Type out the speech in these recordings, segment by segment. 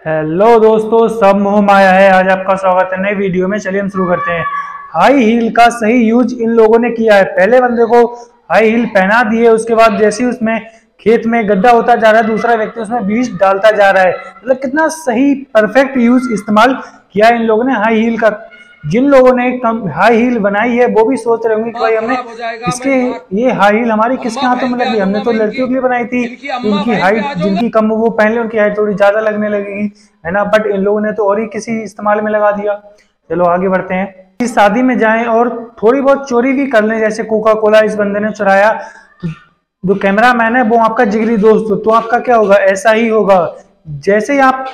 Hello दोस्तों, सब मोह माया है। आज आपका स्वागत है नए वीडियो में। चलिए हम शुरू करते हैं। हाई हील का सही यूज इन लोगों ने किया है। पहले बंदे को हाई हील पहना दिए, उसके बाद जैसे ही उसमें खेत में गड्ढा होता जा रहा है, दूसरा व्यक्ति उसमें बीज डालता जा रहा है। मतलब कितना सही परफेक्ट यूज इस्तेमाल किया है इन लोगों ने हाई हील का। जिन लोगों ने हाई हील बनाई है वो भी सोच रहे होंगे कि भाई हमने किसके ये हाई हील हमारी किसके हाथों में लगी। हमने तो लड़कियों के लिए बनाई थी, इनकी हाइट जिनकी कम वो पहन ले, उनकी हाइट थोड़ी ज्यादा लगने लगेगी, है ना। बट इन लोगों ने तो और ही किसी इस्तेमाल में लगा दिया। चलो आगे बढ़ते हैं। इस शादी में जाएं और थोड़ी बहुत चोरी भी कर लें, जैसे कोका कोला इस बंदे ने चुराया। जो कैमरा मैन है वो आपका जिगरी दोस्त हो, तो आपका क्या होगा, ऐसा ही होगा। जैसे ही आप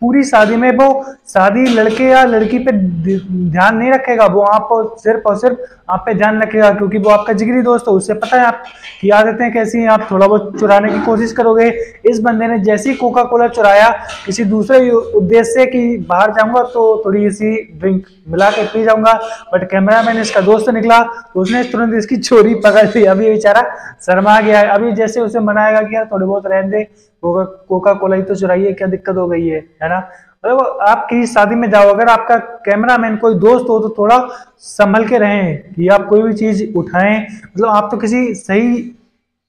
पूरी शादी में, वो शादी लड़के या लड़की पे ध्यान नहीं रखेगा, वो आप सिर्फ और सिर्फ आप पे ध्यान रखेगा, क्योंकि वो आपका जिगरी दोस्त है। उससे पता है आप की आदतें कैसी हैं, आप थोड़ा बहुत चुराने की कोशिश करोगे। इस बंदे ने जैसे ही कोका कोला चुराया किसी दूसरे उद्देश्य से कि बाहर जाऊंगा तो थोड़ी सी ड्रिंक मिला के पी जाऊंगा, बट कैमरामैन इसका दोस्त निकला तो उसने तुरंत इसकी चोरी पकड़ ली। अभी बेचारा शर्मा गया है। अभी जैसे उसे मनाएगा कि यार थोड़े बहुत रहने दे, कोका कोला ही तो चुराइए, क्या दिक्कत हो गई है ना। मतलब आप किसी शादी में जाओ, अगर आपका कैमरामैन कोई दोस्त हो तो थोड़ा संभल के रहें कि आप कोई भी चीज उठाएं। मतलब आप तो किसी सही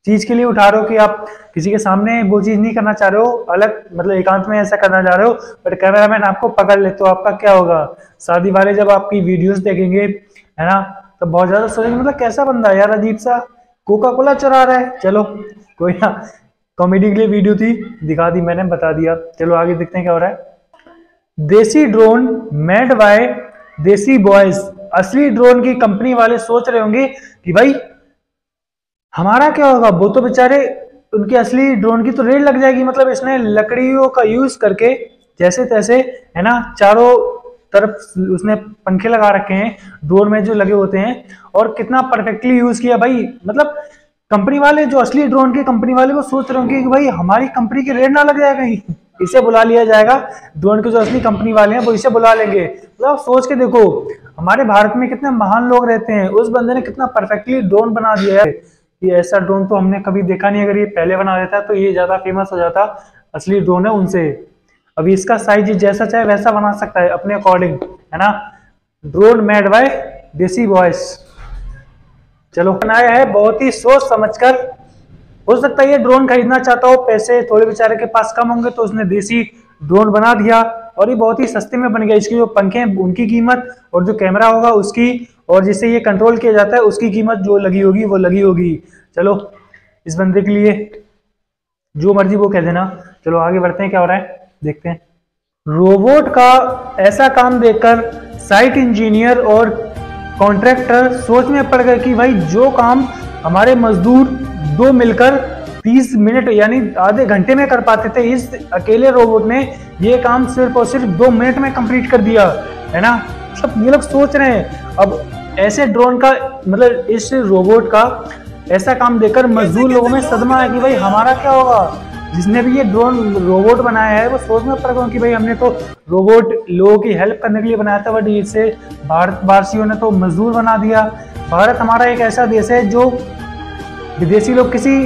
चीज के लिए उठा रहे हो कि आप किसी के सामने वो चीज नहीं करना चाह रहे हो, अलग मतलब एकांत में ऐसा करना चाह रहे हो, बट कैमरामैन आपको पकड़ ले तो आपका क्या होगा। शादी वाले जब आपकी वीडियोस देखेंगे, है ना, तो बहुत ज्यादा सोचेंगे मतलब कैसा बंदा है यार, अजीब सा कोका कोला चुरा रहा है। चलो कोई ना, कॉमेडी के लिए वीडियो थी, दिखा दी मैंने, बता दिया। चलो आगे देखते हैं क्या हो रहा है। देसी ड्रोन मेड बाय देसी बॉयज। असली ड्रोन की कंपनी वाले सोच रहे होंगे कि भाई हमारा क्या होगा, वो तो बेचारे उनकी असली ड्रोन की तो रेड लग जाएगी। मतलब इसने लकड़ियों का यूज करके जैसे तैसे, है ना, चारों तरफ उसने पंखे लगा रखे हैं ड्रोन में जो लगे होते हैं, और कितना परफेक्टली यूज किया भाई। मतलब कंपनी वाले, जो असली ड्रोन की कंपनी वाले, वो सोच रहे होंगे कि भाई हमारी कंपनी की रेड ना लग जाए कहीं, इसे बुला लिया जाएगा। ड्रोन के जो असली कंपनी वाले हैं वो इसे बुला लेंगे। मतलब आप सोच के देखो, हमारे भारत में कितने महान लोग रहते हैं, उस बंदे ने कितना परफेक्टली ड्रोन बना दिया है। ये ऐसा ड्रोन तो हमने कभी देखा नहीं। अगर ये पहले बना देता तो ये ज्यादा फेमस हो जाता। असली ड्रोन है उनसे। अभी इसका साइज जैसा चाहे वैसा बना सकता है अपने अकॉर्डिंग, है ना। ड्रोन मेड बाय देसी बॉयज। चलो बनाया है बहुत ही सोच समझकर। हो सकता है ये ड्रोन खरीदना चाहता हो, पैसे थोड़े बेचारे के पास कम होंगे, तो उसने देसी ड्रोन बना दिया और ये बहुत ही सस्ते में बन गया। इसकी जो पंखे हैं उनकी कीमत, और जो कैमरा होगा उसकी, और जिससे ये कंट्रोल किया जाता है उसकी कीमत जो लगी होगी वो लगी होगी। चलो इस बंदे के लिए जो मर्जी वो कह देना। चलो आगे बढ़ते हैं, क्या हो रहा है देखते हैं। रोबोट का ऐसा काम देखकर साइट इंजीनियर और कॉन्ट्रैक्टर सोच में पड़ गए कि भाई जो काम हमारे मजदूर दो मिलकर 30 मिनट यानी आधे घंटे में कर पाते थे, इस अकेले रोबोट ने ये काम सिर्फ और सिर्फ 2 मिनट में कंप्लीट कर दिया, है ना। सब ये लोग सोच रहे हैं अब ऐसे ड्रोन का, मतलब इस रोबोट का ऐसा काम देखकर मजदूर लोगों में सदमा है कि भाई हमारा क्या होगा। जिसने भी ये ड्रोन रोबोट बनाया है वो सोच में पड़ गया कि भाई हमने तो रोबोट लोगों की हेल्प करने के लिए बनाया था, बट इसे भारतवासियों ने तो मजदूर बना दिया। भारत हमारा एक ऐसा देश है जो विदेशी लोग किसी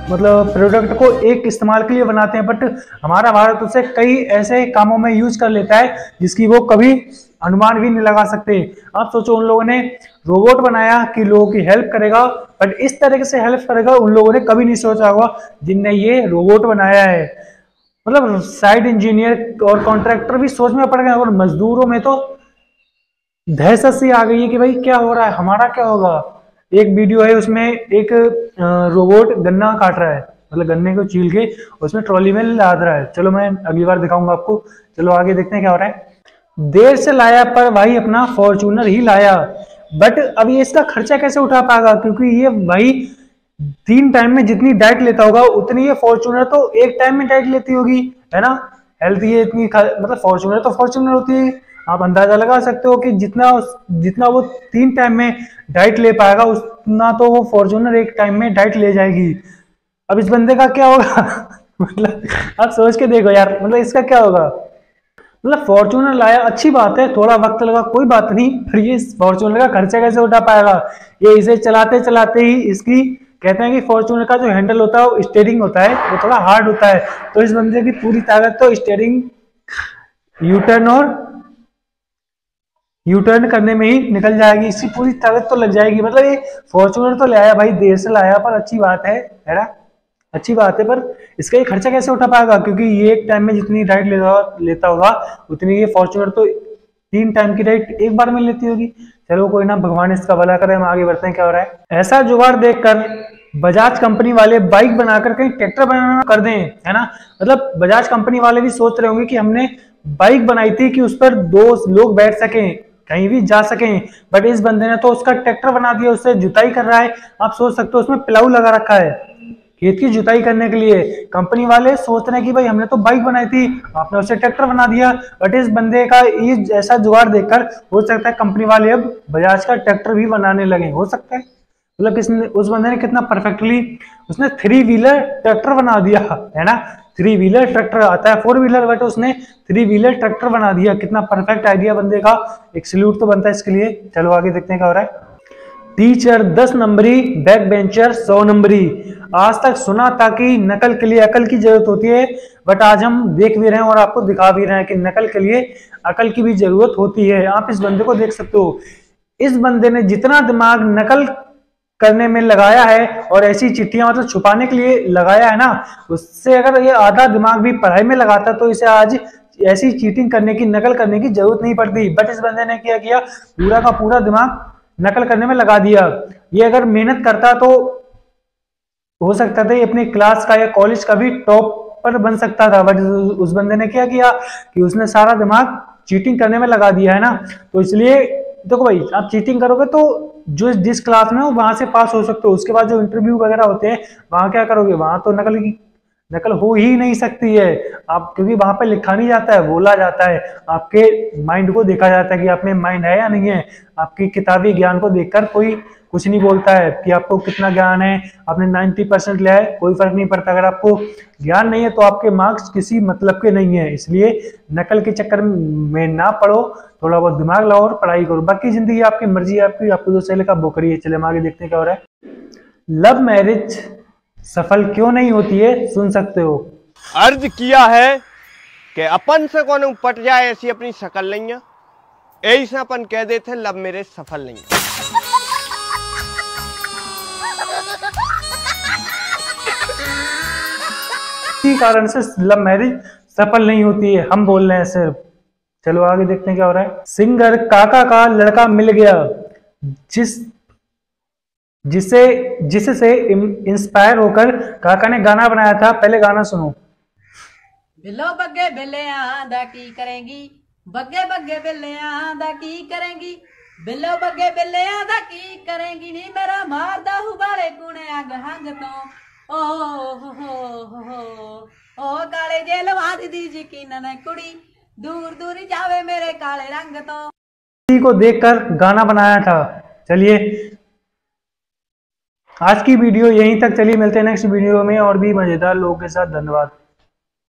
मतलब प्रोडक्ट को एक इस्तेमाल के लिए बनाते हैं, बट हमारा भारत उसे कई ऐसे कामों में यूज कर लेता है जिसकी वो कभी अनुमान भी नहीं लगा सकते। आप सोचो, उन लोगों ने रोबोट बनाया कि लोगों की हेल्प करेगा, बट इस तरीके से हेल्प करेगा उन लोगों ने कभी नहीं सोचा होगा जिनने ये रोबोट बनाया है। मतलब साइट इंजीनियर और कॉन्ट्रैक्टर भी सोच में पड़ गए, और मजदूरों में तो दहशत सी आ गई है कि भाई क्या हो रहा है, हमारा क्या होगा। एक वीडियो है उसमें एक रोबोट गन्ना काट रहा है, मतलब गन्ने को छील के उसमें ट्रॉली में लाद रहा है। चलो मैं अगली बार दिखाऊंगा आपको। चलो आगे देखते हैं क्या हो रहा है। देर से लाया पर भाई अपना फॉर्च्यूनर ही लाया, बट अब ये इसका खर्चा कैसे उठा पाएगा, क्योंकि ये भाई 3 टाइम में जितनी डाइट लेता होगा उतनी ये फॉर्च्यूनर तो एक टाइम में डाइट लेती होगी, है ना। हेल्थ ये इतनी मतलब फॉर्च्यूनर तो फॉर्च्यूनर होती है। आप अंदाजा लगा सकते हो कि जितना जितना वो 3 टाइम में डाइट ले पाएगा उतना तो वो फॉर्च्यूनर एक टाइम में डाइट ले जाएगी। अब इस बंदे का क्या होगा मतलब आप सोच के देखो यार, मतलब इसका क्या होगा। मतलब फॉर्च्यूनर लाया, अच्छी बात है, थोड़ा वक्त लगा कोई बात नहीं, फिर ये फॉर्च्यूनर का खर्चा कैसे उठा पाएगा। ये इसे चलाते चलाते ही इसकी कहते हैं कि फॉर्च्यूनर का जो हैंडल होता है वो स्टीयरिंग होता है, वो थोड़ा हार्ड होता है, तो इस बंदे की पूरी ताकत तो स्टीयरिंग यूटर्न करने में ही निकल जाएगी, इसकी पूरी ताकत तो लग जाएगी। मतलब ये फॉर्च्यूनर तो ले आया भाई, देर से लाया, पर अच्छी बात है ना, अच्छी बात है, पर इसका ये खर्चा कैसे उठा पाएगा, क्योंकि ये एक टाइम में जितनी राइड लेता होगा उतनी ये फॉर्च्यूनर तो 3 टाइम की राइड एक बार में लेती होगी। चलो कोई ना, भगवान इसका भला करे, हम आगे बढ़ते हैं। क्या हो रहा है, ऐसा जुगाड़ देखकर बजाज कंपनी वाले बाइक बनाकर कहीं ट्रैक्टर बनाना कर दें, है ना। मतलब बजाज कंपनी वाले भी सोच रहे होंगे कि हमने बाइक बनाई थी कि उस पर 2 लोग बैठ सकें, कहीं भी जा सकें, बट इस बंदे ने तो उसका ट्रैक्टर बना दिया, उससे जुताई कर रहा है। आप सोच सकते हो उसमें प्लाऊ लगा रखा है खेत की जुताई करने के लिए। कंपनी वाले सोच रहे हैं कि भाई हमने तो बाइक बनाई थी, आपने उसे ट्रैक्टर बना दिया, बट इस बंदे का ये ऐसा जुगाड़ देखकर हो सकता है कंपनी वाले अब बजाज का ट्रैक्टर भी बनाने लगे, हो सकता है। मतलब किसने, उस बंदे ने कितना परफेक्टली उसने 3 व्हीलर ट्रैक्टर बना दिया, है ना। 3 व्हीलर ट्रैक्टर आता है 4 व्हीलर, बट उसने 3 व्हीलर ट्रैक्टर बना दिया। कितना परफेक्ट आइडिया बंदे का, एक सैल्यूट तो बनता है इसके लिए। चलो आगे देखते हैं क्या हो रहा है। टीचर 10 नंबरी, बैक बेंचर 100 नंबरी। आज तक सुना था कि नकल के लिए अकल की जरूरत होती है, बट आज हम देख भी रहे हैं और आपको दिखा भी रहे हैं कि नकल के लिए अकल की भी जरूरत होती है। आप इस बंदे को देख सकते हो, इस बंदे ने जितना दिमाग नकल करने में लगाया है और ऐसी चिट्ठियां मतलब छुपाने के लिए लगाया है ना, उससे अगर ये आधा दिमाग भी पढ़ाई में लगाता तो इसे आज ऐसी चीटिंग करने की, नकल करने की जरूरत नहीं पड़ती। बट इस बंदे ने क्या किया, पूरा का पूरा दिमाग नकल करने में लगा दिया। ये अगर मेहनत करता तो हो सकता था ये अपनी क्लास का या कॉलेज का भी टॉपर बन सकता था, बट उस बंदे ने क्या किया कि उसने सारा दिमाग चीटिंग करने में लगा दिया, है ना। तो इसलिए देखो भाई, आप चीटिंग करोगे तो जो जिस क्लास में हो वहां से पास हो सकते हो, उसके बाद जो इंटरव्यू वगैरह होते हैं वहां क्या करोगे, वहां तो नकल हो ही नहीं सकती है आप, क्योंकि वहां पे लिखा नहीं जाता है, बोला जाता है। आपके माइंड को देखा जाता है कि आप में माइंड है या नहीं है। आपकी किताबी ज्ञान को देखकर कोई कुछ नहीं बोलता है कि आपको कितना ज्ञान है, आपने 90% लिया है, कोई फर्क नहीं पड़ता। अगर आपको ज्ञान नहीं है तो आपके मार्क्स किसी मतलब के नहीं है। इसलिए नकल के चक्कर में ना पढ़ो, थोड़ा बहुत दिमाग लगाओ और पढ़ाई करो। बाकी जिंदगी आपकी मर्जी है, आपको जो सही लगा वो करिए। चले हम आगे देखते हैं क्या हो रहा है। लव मैरिज सफल क्यों नहीं होती है, सुन सकते हो। अर्ज किया है कि अपन से कौन पट जाए ऐसी अपनी शकल नहीं है, यही से अपन कह देते लव मैरिज सफल नहीं है। इसी कारण से लव मैरिज सफल नहीं होती है, हम बोल रहे हैं सिर्फ। चलो आगे देखते हैं क्या हो रहा है। सिंगर काका का लड़का मिल गया, जिससे इंस्पायर होकर काका ने गाना बनाया था। पहले गाना सुनो। बिल्लो बग्गे बिल्ले आंदा की करेंगी, बग्गे बग्गे बिल्ले आंदा की करेंगी, बिल्लो बग्गे बिल्ले आंदा की करेंगी, नी मेरा मारदा हुबाले कुने अग हंग तो ओ काले जेल वादी दी यकीन न कुड़ी, दूर दूर जावे मेरे काले रंग तो। इसी को देखकर गाना बनाया था। चलिए आज की वीडियो यहीं तक चली, मिलते हैं नेक्स्ट वीडियो में और भी मजेदार लोगों के साथ। धन्यवाद।